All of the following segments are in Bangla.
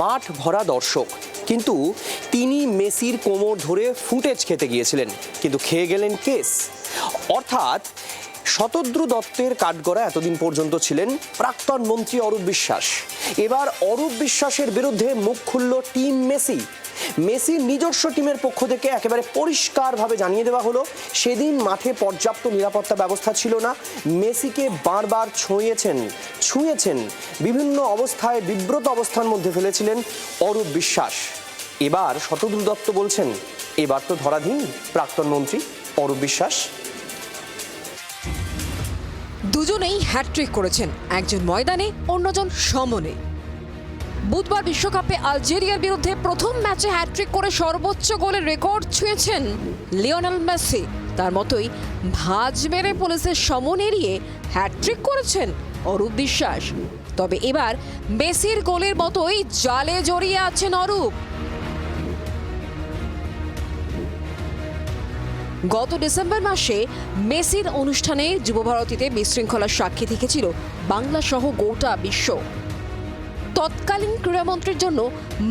মাঠ ভরা দর্শক, কিন্তু তিনি মেসির কোমর ধরে ফুটেজ খেতে গিয়েছিলেন, কিন্তু খেয়ে গেলেন কেস। অর্থাৎ শতদ্রু দত্তের কাঠগড়া এতদিন পর্যন্ত ছিলেন প্রাক্তন মন্ত্রী অরূপ বিশ্বাস। এবার অরূপ বিশ্বাসের বিরুদ্ধে মুখ খুলল টিম মেসি। মেসির নিজস্ব টিমের পক্ষ থেকে একেবারে পরিষ্কারভাবে জানিয়ে দেওয়া হলো, সেদিন মাঠে পর্যাপ্ত নিরাপত্তা ব্যবস্থা ছিল না। মেসিকে বারবার ছুঁয়েছেন, বিভিন্ন অবস্থায় বিব্রত অবস্থার মধ্যে ফেলেছিলেন অরূপ বিশ্বাস। এবার শতদ্রু দত্ত বলছেন, এবার তো ধরাধীন প্রাক্তন মন্ত্রী অরূপ বিশ্বাস। দুজনেই হ্যাটট্রিক করেছেন, একজন ময়দানে, অন্যজন সমনে। বুধবার বিশ্বকাপে আলজেরিয়ার বিরুদ্ধে প্রথম ম্যাচে হ্যাটট্রিক করে সর্বোচ্চ গোলের রেকর্ড ছুঁয়েছেন লিওনেল মেসি। তার মতোই ভাঁজ মেরে পুলিশের সমন এড়িয়ে হ্যাটট্রিক করেছেন অরূপ বিশ্বাস। তবে এবার মেসির গোলের মতোই জালে জড়িয়ে আছেন অরূপ। গত ডিসেম্বর মাসে মেসির অনুষ্ঠানে যুবভারতীতে বিশৃঙ্খলার সাক্ষী থেকেছিল বাংলা সহ গোটা বিশ্ব। তৎকালীন ক্রীড়ামন্ত্রীর জন্য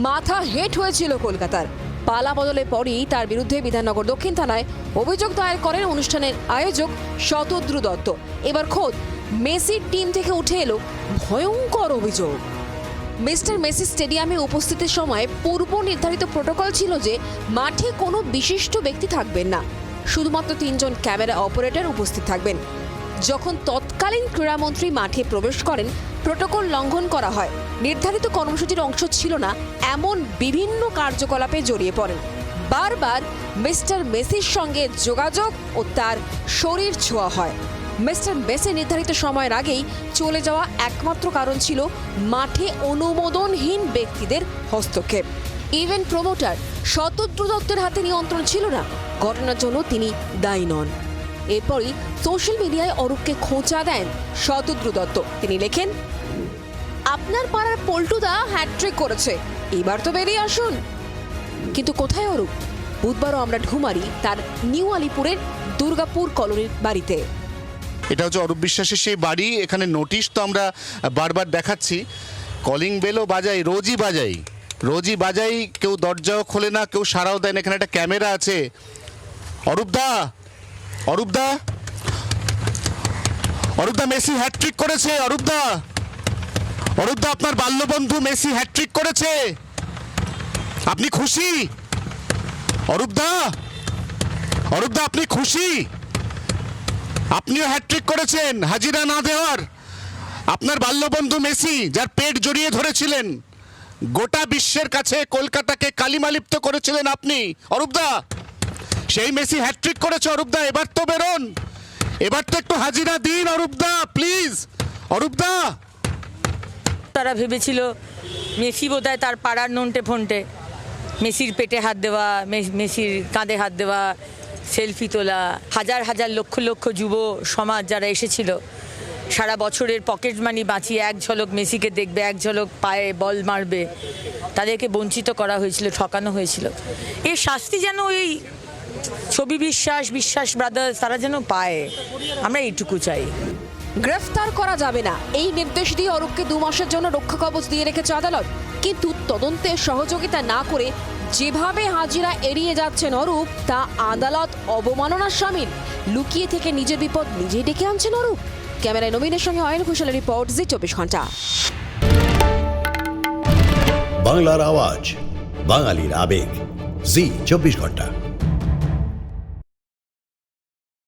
মাথা হেট হয়েছিল কলকাতার। পালা বদলের পরই তার বিরুদ্ধে বিধাননগর দক্ষিণ থানায় অভিযোগ দায়ের করেন অনুষ্ঠানের আয়োজক শতদ্রু দত্ত। এবার খোদ মেসির টিম থেকে উঠে এলো ভয়ঙ্কর অভিযোগ। মিস্টার মেসি স্টেডিয়ামে উপস্থিতির সময় পূর্ব নির্ধারিত প্রোটোকল ছিল যে মাঠে কোনো বিশিষ্ট ব্যক্তি থাকবেন না, শুধুমাত্র 3 জন ক্যামেরা অপারেটর উপস্থিত থাকবেন। যখন তৎকালীন ক্রীড়ামন্ত্রী মাঠে প্রবেশ করেন, প্রোটোকল লঙ্ঘন করা হয়। নির্ধারিত কর্মসূচির অংশ ছিল না এমন বিভিন্ন কার্যকলাপে জড়িয়ে পড়েন। বারবার মিস্টার মেসির সঙ্গে যোগাযোগ ও তার শরীর ছোঁয়া হয়। মিস্টার মেসি নির্ধারিত সময়ের আগেই চলে যাওয়া একমাত্র কারণ ছিল মাঠে অনুমোদনহীন ব্যক্তিদের হস্তক্ষেপ। ইভেন্ট প্রমোটার শতদ্রু দত্তের হাতে নিয়ন্ত্রণ ছিল না, ঘটনার জন্য তিনি দায়ী নন। এরপরই সোশ্যাল মিডিয়ায় অরূপকে খোঁচা দেন শতদ্রু দত্ত। তিনি লেখেন, আপনার পাড়ার পল্টুদা হ্যাটট্রিক করেছে, এবার তো বেরিয়ে আসুন। কিন্তু কোথায় অরূপ? বুধবারও আমরা ঢুমারি তার নিউ আলিপুরের দুর্গাপুর কলোনির বাড়িতে। এটা হচ্ছে অরূপ বিশ্বাসের সেই বাড়ি। এখানে নোটিশ তো আমরা বারবার দেখাচ্ছি, কলিং বেলও বাজাই, রোজই বাজাই, কেউ দরজাও খোলে না, কেউ সাড়াও দেয় না। এখানে একটা ক্যামেরা আছে। অরূপদা মেসি হ্যাটট্রিক করেছে। অরূপদা আপনার বাল্যবন্ধু মেসি হ্যাটট্রিক করেছে, আপনি খুশি? অরূপদা আপনি খুশি? আপনিও হ্যাটট্রিক করেছেন হাজিরা না দেওয়ার। আপনার বাল্যবন্ধু মেসি, যার পেট জড়িয়ে ধরেছিলেন, গোটা বিশ্বের কাছে কলকাতাকে কালিমালিপ্ত করেছিলেন আপনি অরূপদা, সেই মেসি হ্যাটট্রিক করেছে অরূপদা। এবার তো বেরোন, এবার তো একটু হাজিরা দিন অরূপদা, প্লিজ। অরূপদা, তারা ভেবেছিল মেসি বোধহয় তার পাড়ার নন্টে ফন্টে, মেসির পেটে হাত দেওয়া, মেসির কাঁধে হাত দেওয়া, সেলফি তোলা, হাজার হাজার লক্ষ লক্ষ যুব সমাজ যারা এসেছিল সারা বছরের পকেট মানি বাঁচিয়ে এক ঝলক মেসিকে দেখবে, এক ঝলক পায়ে বল মারবে, তাদেরকে বঞ্চিত করা হয়েছিল, ঠকানো হয়েছিল। এর শাস্তি যেন ওই ছবি বিশ্বাস ব্রাদার্স তারা যেন পায়, আমরা এইটুকু চাই। গ্রেফতার করা যাবে না, এই নির্দেশ দিয়ে অরূপকে 2 মাসের জন্য রক্ষা কবচ দিয়ে রেখেছে আদালত। কিন্তু তদন্তে সহযোগিতা না করে যেভাবে হাজিরা এড়িয়ে যাচ্ছেন অরূপ, তা আদালত অবমাননার শামিল। লুকিয়ে থেকে নিজের বিপদ নিজেই ডেকে আনছেন অরূপ। ক্যামেরায় নবীনের সঙ্গে অয়ন ঘোষালের রিপোর্ট, জি 24 ঘন্টা। বাংলার আওয়াজ, বাঙালির আবেগ, জি 24 ঘন্টা।